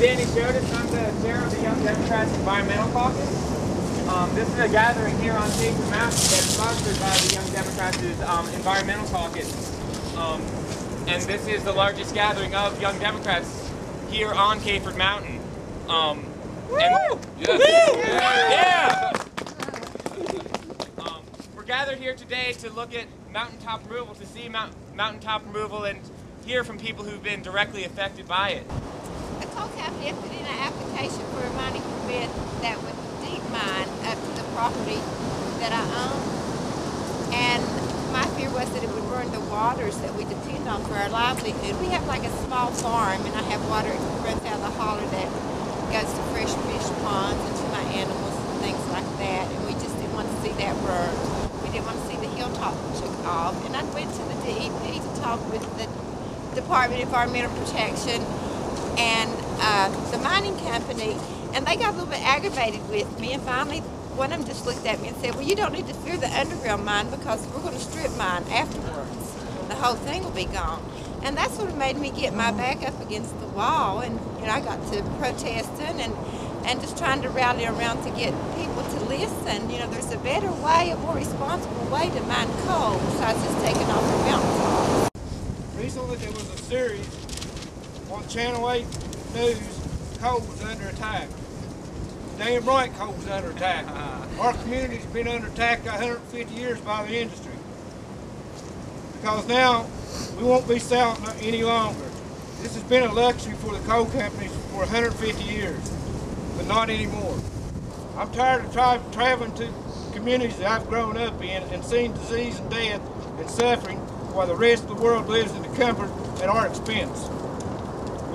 Danny showed us, I'm the chair of the Young Democrats Environmental Caucus. This is a gathering here on Kayford Mountain that's sponsored by the Young Democrats Environmental Caucus. And this is the largest gathering of Young Democrats here on Kayford Mountain. We're gathered here today to look at mountaintop removal, to see mountaintop removal and hear from people who've been directly affected by it. I told Kathy I put in an application for a mining permit that would deep mine up to the property that I own. And my fear was that it would burn the waters that we depend on for our livelihood. We have like a small farm, and I have water that runs out of the holler that goes to fresh fish ponds and to my animals and things like that. And we just didn't want to see that burned. We didn't want to see the hilltop took off. And I went to the DEP to talk with the Department of Environmental Protection and the mining company, and they got a little bit aggravated with me, and finally one of them just looked at me and said, well, you don't need to fear the underground mine because we're going to strip mine afterwards. The whole thing will be gone. And that sort of made me get my back up against the wall, and I got to protesting and just trying to rally around to get people to listen. There's a better way, a more responsible way to mine coal besides just taking off the mountaintops. Recently there was a series on Channel 8 News, coal was under attack. Damn right coal was under attack. Our community's been under attack 150 years by the industry. Because now we won't be selling any longer. This has been a luxury for the coal companies for 150 years, but not anymore. I'm tired of traveling to communities that I've grown up in and seen disease and death and suffering while the rest of the world lives in the comfort at our expense.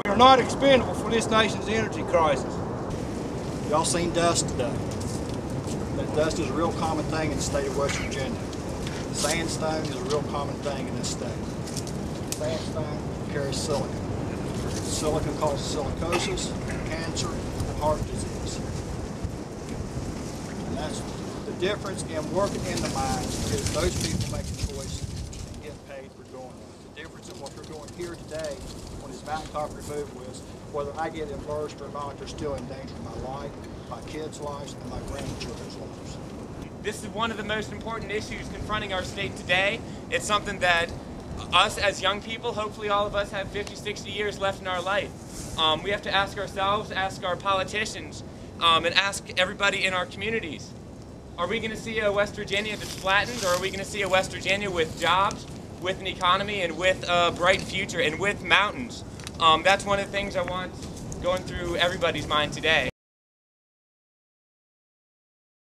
We are not expendable for this nation's energy crisis. Y'all seen dust today. That dust is a real common thing in the state of West Virginia. Sandstone is a real common thing in this state. Sandstone carries silica. Silica causes silicosis, cancer, and heart disease. And that's the difference in working in the mines is those people make a choice and get paid for doing it. The difference in what we're doing here today on this mountaintop removal is whether I get immersed or not, they're still endangering my life, my kids' lives, and my grandchildren's lives. This is one of the most important issues confronting our state today. It's something that us as young people, hopefully all of us have 50, 60 years left in our life. We have to ask ourselves, ask our politicians, and ask everybody in our communities. Are we going to see a West Virginia that's flattened, or are we going to see a West Virginia with jobs, with an economy, and with a bright future, and with mountains? That's one of the things I want going through everybody's mind today.